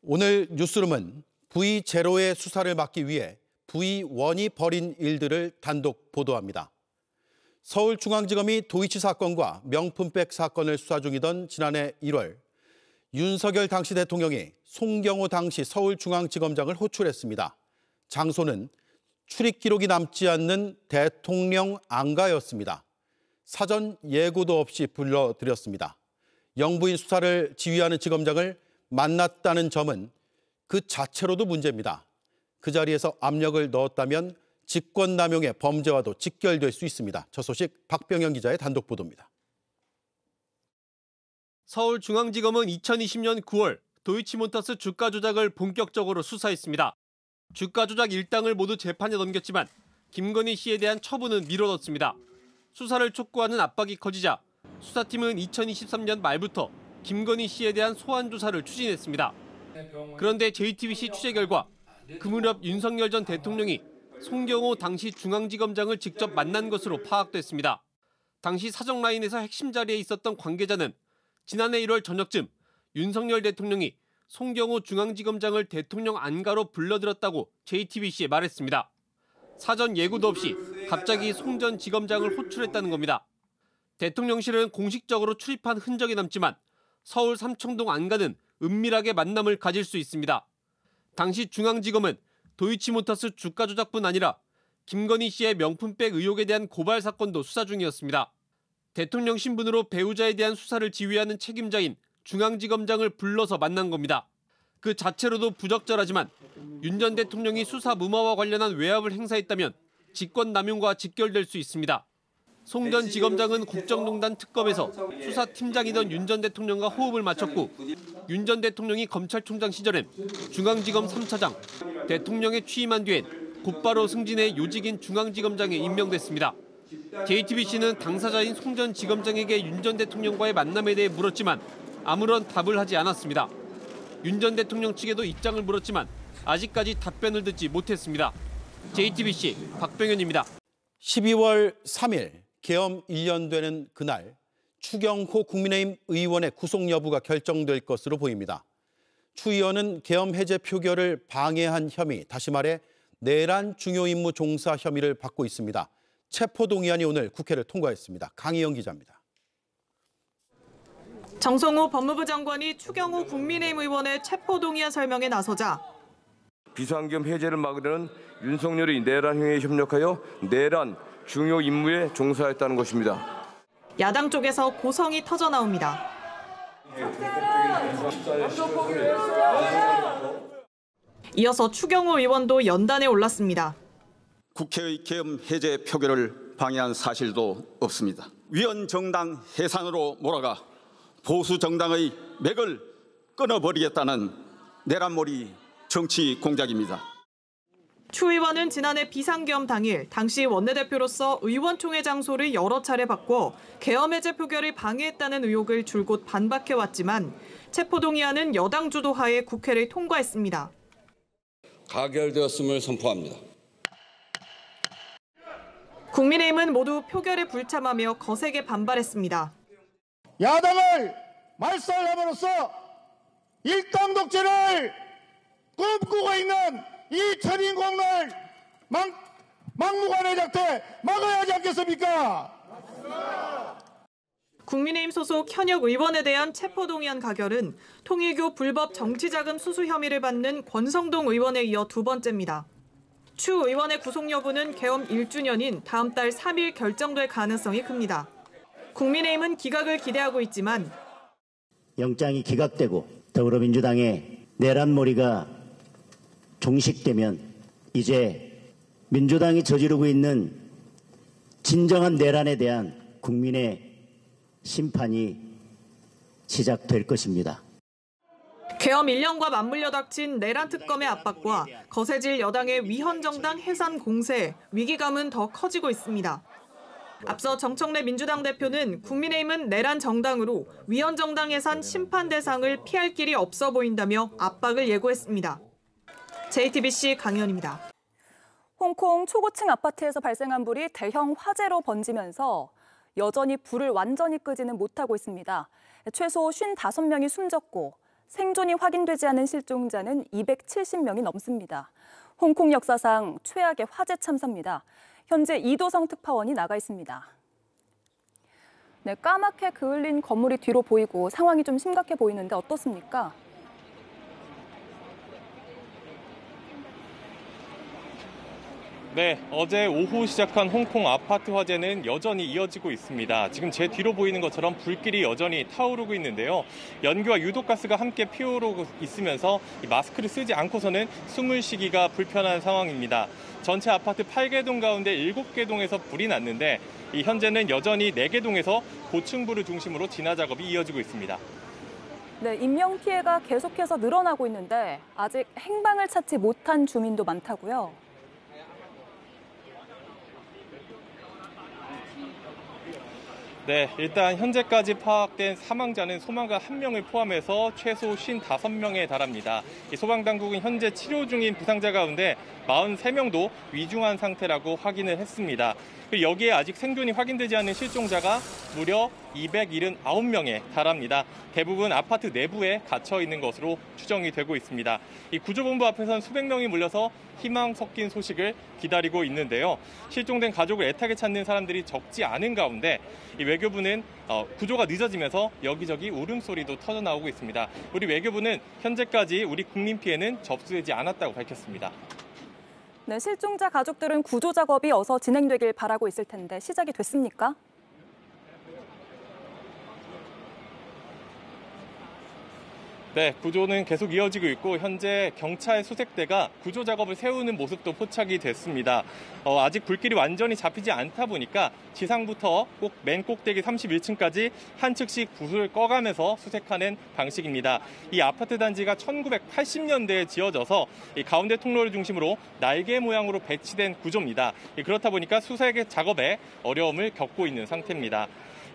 오늘 뉴스룸은 V0의 수사를 막기 위해 V1이 벌인 일들을 단독 보도합니다. 서울중앙지검이 도이치 사건과 명품백 사건을 수사 중이던 지난해 1월, 윤석열 당시 대통령이 송경호 당시 서울중앙지검장을 호출했습니다. 장소는 출입 기록이 남지 않는 대통령 안가였습니다. 사전 예고도 없이 불러들였습니다. 영부인 수사를 지휘하는 지검장을 만났다는 점은 그 자체로도 문제입니다. 그 자리에서 압력을 넣었다면 직권남용의 범죄와도 직결될 수 있습니다. 저 소식 박병현 기자의 단독 보도입니다. 서울중앙지검은 2020년 9월 도이치모터스 주가 조작을 본격적으로 수사했습니다. 주가 조작 일당을 모두 재판에 넘겼지만 김건희 씨에 대한 처분은 미뤄뒀습니다. 수사를 촉구하는 압박이 커지자 수사팀은 2023년 말부터 김건희 씨에 대한 소환 조사를 추진했습니다. 그런데 JTBC 취재 결과 그 무렵 윤석열 전 대통령이 송경호 당시 중앙지검장을 직접 만난 것으로 파악됐습니다. 당시 사정라인에서 핵심 자리에 있었던 관계자는 지난해 1월 저녁쯤 윤석열 대통령이 송경호 중앙지검장을 대통령 안가로 불러들였다고 JTBC에 말했습니다. 사전 예고도 없이 갑자기 송 전 지검장을 호출했다는 겁니다. 대통령실은 공식적으로 출입한 흔적이 남지만 서울 삼청동 안가는 은밀하게 만남을 가질 수 있습니다. 당시 중앙지검은 도이치모터스 주가 조작뿐 아니라 김건희 씨의 명품백 의혹에 대한 고발 사건도 수사 중이었습니다. 대통령 신분으로 배우자에 대한 수사를 지휘하는 책임자인 중앙지검장을 불러서 만난 겁니다. 그 자체로도 부적절하지만 윤 전 대통령이 수사 무마와 관련한 외압을 행사했다면 직권남용과 직결될 수 있습니다. 송 전 지검장은 국정농단 특검에서 수사팀장이던 윤 전 대통령과 호흡을 맞췄고 윤 전 대통령이 검찰총장 시절엔 중앙지검 3차장, 대통령에 취임한 뒤엔 곧바로 승진해 요직인 중앙지검장에 임명됐습니다. JTBC는 당사자인 송 전 지검장에게 윤 전 대통령과의 만남에 대해 물었지만 아무런 답을 하지 않았습니다. 윤 전 대통령 측에도 입장을 물었지만 아직까지 답변을 듣지 못했습니다. JTBC 박병현입니다. 12월 3일 계엄 1년 되는 그날 추경호 국민의힘 의원의 구속 여부가 결정될 것으로 보입니다. 추 의원은 계엄 해제 표결을 방해한 혐의, 다시 말해 내란 중요 임무 종사 혐의를 받고 있습니다. 체포동의안이 오늘 국회를 통과했습니다. 강희영 기자입니다. 정성호 법무부 장관이 추경호 국민의힘 의원의 체포동의안 설명에 나서자 비상계엄 해제를 막으려는 윤석열이 내란 행위에 협력하여 내란 중요 임무에 종사했다는 것입니다. 야당 쪽에서 고성이 터져 나옵니다. 이어서 추경호 의원도 연단에 올랐습니다. 국회의 계엄 해제 표결을 방해한 사실도 없습니다. 위헌 정당 해산으로 몰아가 보수 정당의 맥을 끊어버리겠다는 내란몰이 정치 공작입니다. 추 의원은 지난해 비상계엄 당일 당시 원내대표로서 의원총회 장소를 여러 차례 바꿔 계엄 해제 표결을 방해했다는 의혹을 줄곧 반박해왔지만 체포동의안은 여당 주도하에 국회를 통과했습니다. 가결되었음을 선포합니다. 국민의힘은 모두 표결에 불참하며 거세게 반발했습니다. 야당을 말살함으로써 일당 독재를 꿈꾸고 있는 이 천인공을 막무가내 작태 막아야 하지 않겠습니까? 국민의힘 소속 현역 의원에 대한 체포동의안 가결은 통일교 불법 정치자금 수수 혐의를 받는 권성동 의원에 이어 두 번째입니다. 추 의원의 구속 여부는 계엄 1주년인 다음 달 3일 결정될 가능성이 큽니다. 국민의힘은 기각을 기대하고 있지만 영장이 기각되고 더불어민주당의 내란몰이가 종식되면 이제 민주당이 저지르고 있는 진정한 내란에 대한 국민의 심판이 시작될 것입니다. 계엄 1년과 맞물려 닥친 내란 특검의 압박과 거세질 여당의 위헌정당 해산 공세, 위기감은 더 커지고 있습니다. 앞서 정청래 민주당 대표는 국민의힘은 내란 정당으로 위헌정당 해산 심판 대상을 피할 길이 없어 보인다며 압박을 예고했습니다. JTBC 강희연입니다. 홍콩 초고층 아파트에서 발생한 불이 대형 화재로 번지면서 여전히 불을 완전히 끄지는 못하고 있습니다. 최소 55명이 숨졌고 생존이 확인되지 않은 실종자는 270명이 넘습니다. 홍콩 역사상 최악의 화재 참사입니다. 현재 이도성 특파원이 나가 있습니다. 네, 까맣게 그을린 건물이 뒤로 보이고 상황이 좀 심각해 보이는데 어떻습니까? 네, 어제 오후 시작한 홍콩 아파트 화재는 여전히 이어지고 있습니다. 지금 제 뒤로 보이는 것처럼 불길이 여전히 타오르고 있는데요. 연기와 유독가스가 함께 피어오르고 있으면서 마스크를 쓰지 않고서는 숨을 쉬기가 불편한 상황입니다. 전체 아파트 8개 동 가운데 7개 동에서 불이 났는데 현재는 여전히 4개 동에서 고층부를 중심으로 진화 작업이 이어지고 있습니다. 네, 인명피해가 계속해서 늘어나고 있는데 아직 행방을 찾지 못한 주민도 많다고요. 네, 일단 현재까지 파악된 사망자는 소방관 1명을 포함해서 최소 55명에 달합니다. 소방당국은 현재 치료 중인 부상자 가운데 43명도 위중한 상태라고 확인을 했습니다. 여기에 아직 생존이 확인되지 않은 실종자가 무려 279명에 달합니다. 대부분 아파트 내부에 갇혀 있는 것으로 추정이 되고 있습니다. 이 구조본부 앞에서는 수백 명이 몰려서 희망 섞인 소식을 기다리고 있는데요. 실종된 가족을 애타게 찾는 사람들이 적지 않은 가운데 이 외교부는 구조가 늦어지면서 여기저기 울음소리도 터져나오고 있습니다. 우리 외교부는 현재까지 우리 국민 피해는 접수되지 않았다고 밝혔습니다. 네, 실종자 가족들은 구조 작업이 어서 진행되길 바라고 있을 텐데 시작이 됐습니까? 네, 구조는 계속 이어지고 있고 현재 경찰 수색대가 구조 작업을 세우는 모습도 포착이 됐습니다. 아직 불길이 완전히 잡히지 않다 보니까 지상부터 꼭 맨 꼭대기 31층까지 한 층씩 불을 꺼가면서 수색하는 방식입니다. 이 아파트 단지가 1980년대에 지어져서 이 가운데 통로를 중심으로 날개 모양으로 배치된 구조입니다. 그렇다 보니까 수색 작업에 어려움을 겪고 있는 상태입니다.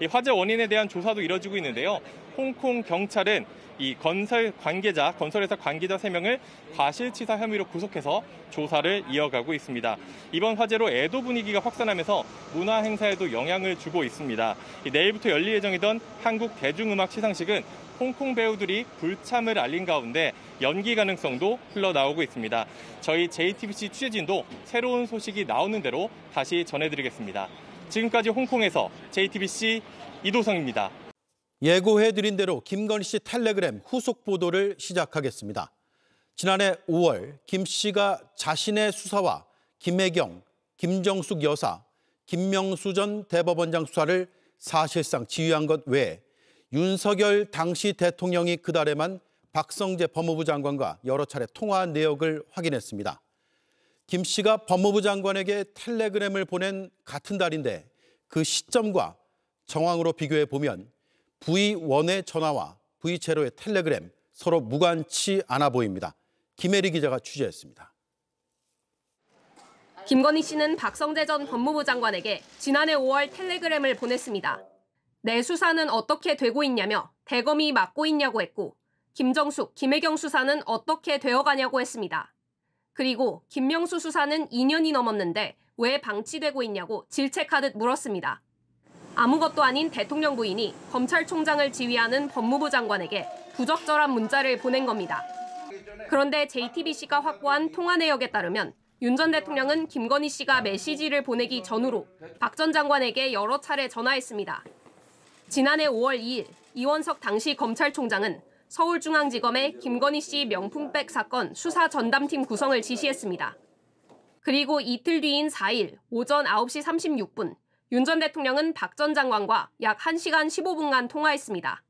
이 화재 원인에 대한 조사도 이뤄지고 있는데요. 홍콩 경찰은 이 건설회사 관계자 3명을 과실치사 혐의로 구속해서 조사를 이어가고 있습니다. 이번 화재로 애도 분위기가 확산하면서 문화 행사에도 영향을 주고 있습니다. 내일부터 열릴 예정이던 한국 대중음악 시상식은 홍콩 배우들이 불참을 알린 가운데 연기 가능성도 흘러나오고 있습니다. 저희 JTBC 취재진도 새로운 소식이 나오는 대로 다시 전해드리겠습니다. 지금까지 홍콩에서 JTBC 이도성입니다. 예고해드린 대로 김건희 씨 텔레그램 후속 보도를 시작하겠습니다. 지난해 5월 김 씨가 자신의 수사와 김혜경, 김정숙 여사, 김명수 전 대법원장 수사를 사실상 지휘한 것 외에 윤석열 당시 대통령이 그달에만 박성재 법무부 장관과 여러 차례 통화한 내역을 확인했습니다. 김 씨가 법무부 장관에게 텔레그램을 보낸 같은 달인데 그 시점과 정황으로 비교해 보면 V1의 전화와 V0의 텔레그램 서로 무관치 않아 보입니다. 김혜리 기자가 취재했습니다. 김건희 씨는 박성재 전 법무부 장관에게 지난해 5월 텔레그램을 보냈습니다. 내 수사는 어떻게 되고 있냐며 대검이 맡고 있냐고 했고 김정숙, 김혜경 수사는 어떻게 되어가냐고 했습니다. 그리고 김명수 수사는 2년이 넘었는데 왜 방치되고 있냐고 질책하듯 물었습니다. 아무것도 아닌 대통령 부인이 검찰총장을 지휘하는 법무부 장관에게 부적절한 문자를 보낸 겁니다. 그런데 JTBC가 확보한 통화 내역에 따르면 윤 전 대통령은 김건희 씨가 메시지를 보내기 전후로 박 전 장관에게 여러 차례 전화했습니다. 지난해 5월 2일 이원석 당시 검찰총장은 서울중앙지검에 김건희 씨 명품백 사건 수사 전담팀 구성을 지시했습니다. 그리고 이틀 뒤인 4일 오전 9시 36분 윤 전 대통령은 박 전 장관과 약 1시간 15분간 통화했습니다.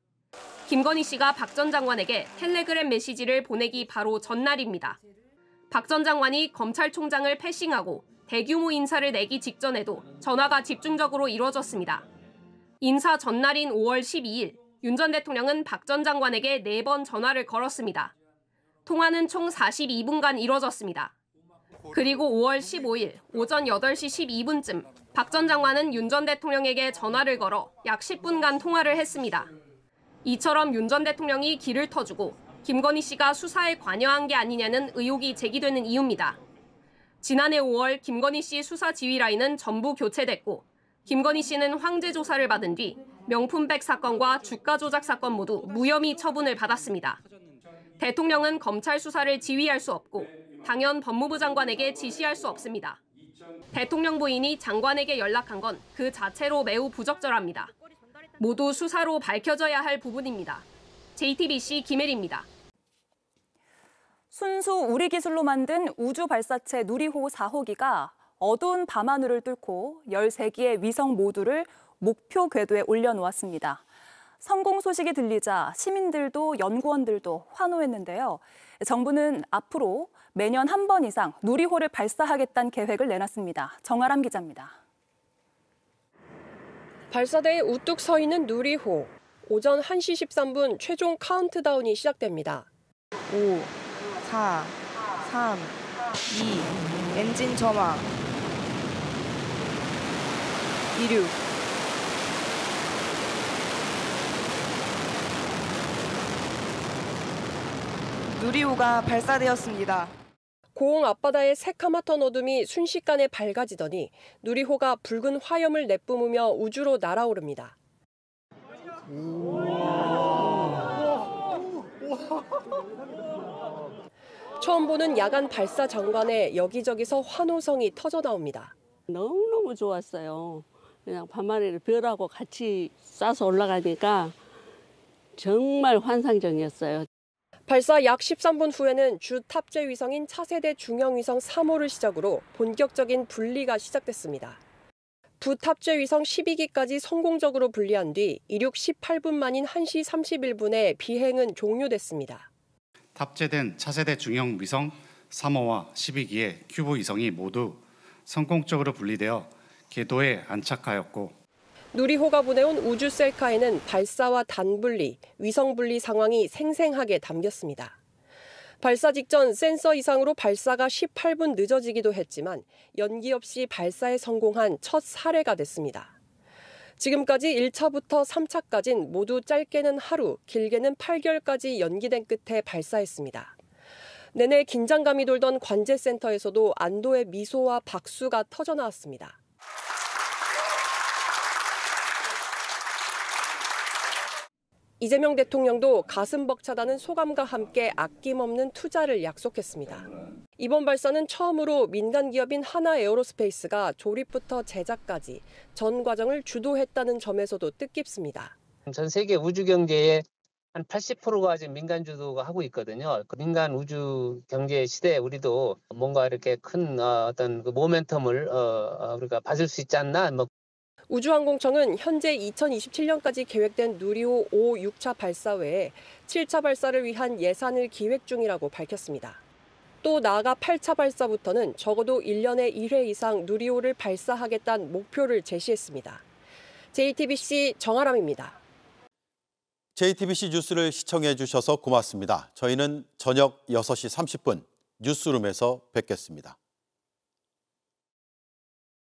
김건희 씨가 박 전 장관에게 텔레그램 메시지를 보내기 바로 전날입니다. 박 전 장관이 검찰총장을 패싱하고 대규모 인사를 내기 직전에도 전화가 집중적으로 이루어졌습니다. 인사 전날인 5월 12일 윤 전 대통령은 박 전 장관에게 4번 전화를 걸었습니다. 통화는 총 42분간 이루어졌습니다. 그리고 5월 15일 오전 8시 12분쯤 박 전 장관은 윤 전 대통령에게 전화를 걸어 약 10분간 통화를 했습니다. 이처럼 윤 전 대통령이 길을 터주고 김건희 씨가 수사에 관여한 게 아니냐는 의혹이 제기되는 이유입니다. 지난해 5월 김건희 씨 수사 지휘 라인은 전부 교체됐고 김건희 씨는 황제 조사를 받은 뒤 명품백 사건과 주가 조작 사건 모두 무혐의 처분을 받았습니다. 대통령은 검찰 수사를 지휘할 수 없고 당연 법무부 장관에게 지시할 수 없습니다. 대통령 부인이 장관에게 연락한 건 그 자체로 매우 부적절합니다. 모두 수사로 밝혀져야 할 부분입니다. JTBC 김혜리입니다. 순수 우리 기술로 만든 우주 발사체 누리호 4호기가 어두운 밤하늘을 뚫고 13기의 위성 모듈을 목표 궤도에 올려놓았습니다. 성공 소식이 들리자 시민들도 연구원들도 환호했는데요. 정부는 앞으로 매년 한 번 이상 누리호를 발사하겠다는 계획을 내놨습니다. 정아람 기자입니다. 발사대에 우뚝 서 있는 누리호. 오전 1시 13분 최종 카운트다운이 시작됩니다. 5, 4, 3, 2, 엔진 점화. 이륙. 누리호가 발사되었습니다. 고흥 앞바다의 새카맣던 어둠이 순식간에 밝아지더니 누리호가 붉은 화염을 내뿜으며 우주로 날아오릅니다. 처음 보는 야간 발사 장관에 여기저기서 환호성이 터져나옵니다. 너무너무 좋았어요. 그냥 밤하늘을 별하고 같이 쏴서 올라가니까 정말 환상적이었어요. 발사 약 13분 후에는 주 탑재 위성인 차세대 중형위성 3호를 시작으로 본격적인 분리가 시작됐습니다. 부탑재 위성 12기까지 성공적으로 분리한 뒤 이륙 18분 만인 1시 31분에 비행은 종료됐습니다. 탑재된 차세대 중형 위성 3호와 12기의 큐브 위성이 모두 성공적으로 분리되어 궤도에 안착하였고 누리호가 보내온 우주 셀카에는 발사와 단분리, 위성 분리 상황이 생생하게 담겼습니다. 발사 직전 센서 이상으로 발사가 18분 늦어지기도 했지만 연기 없이 발사에 성공한 첫 사례가 됐습니다. 지금까지 1차부터 3차까지는 모두 짧게는 하루, 길게는 8개월까지 연기된 끝에 발사했습니다. 내내 긴장감이 돌던 관제센터에서도 안도의 미소와 박수가 터져나왔습니다. 이재명 대통령도 가슴 벅차다는 소감과 함께 아낌없는 투자를 약속했습니다. 이번 발사는 처음으로 민간 기업인 하나에어로스페이스가 조립부터 제작까지 전 과정을 주도했다는 점에서도 뜻깊습니다. 전 세계 우주 경제의 한 80%가 지금 민간 주도가 하고 있거든요. 그 민간 우주 경제 시대에 우리도 뭔가 이렇게 큰 어떤 그 모멘텀을 우리가 받을 수 있지 않나. 우주항공청은 현재 2027년까지 계획된 누리호 5, 6차 발사 외에 7차 발사를 위한 예산을 기획 중이라고 밝혔습니다. 또 나아가 8차 발사부터는 적어도 1년에 1회 이상 누리호를 발사하겠다는 목표를 제시했습니다. JTBC 정아람입니다. JTBC 뉴스를 시청해 주셔서 고맙습니다. 저희는 저녁 6시 30분 뉴스룸에서 뵙겠습니다.